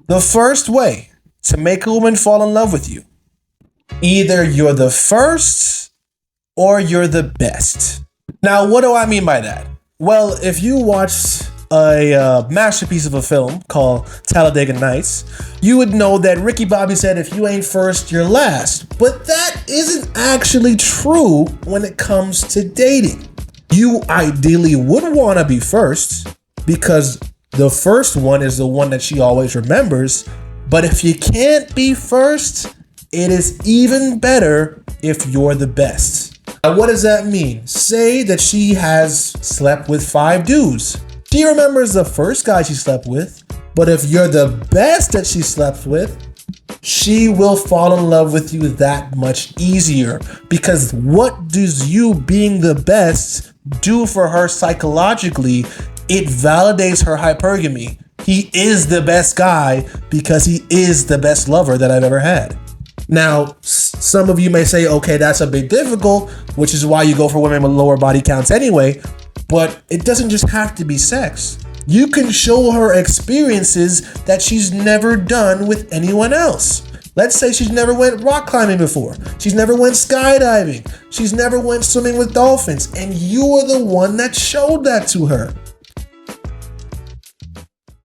The first way to make a woman fall in love with you, either you're the first or you're the best. Now, what do I mean by that? Well, if you watched a masterpiece of a film called Talladega Nights, you would know that Ricky Bobby said, if you ain't first, you're last. But that isn't actually true when it comes to dating. You ideally would want to be first because the first one is the one that she always remembers. But if you can't be first, it is even better if you're the best. Now, what does that mean? Say that she has slept with 5 dudes. She remembers the first guy she slept with, but if you're the best that she slept with, she will fall in love with you that much easier. Because what does you being the best do for her psychologically? It validates her hypergamy. He is the best guy because he is the best lover that I've ever had. Now, some of you may say, okay, that's a bit difficult, which is why you go for women with lower body counts anyway. But it doesn't just have to be sex. You can show her experiences that she's never done with anyone else. Let's say she's never went rock climbing before. She's never went skydiving. She's never went swimming with dolphins. And you are the one that showed that to her.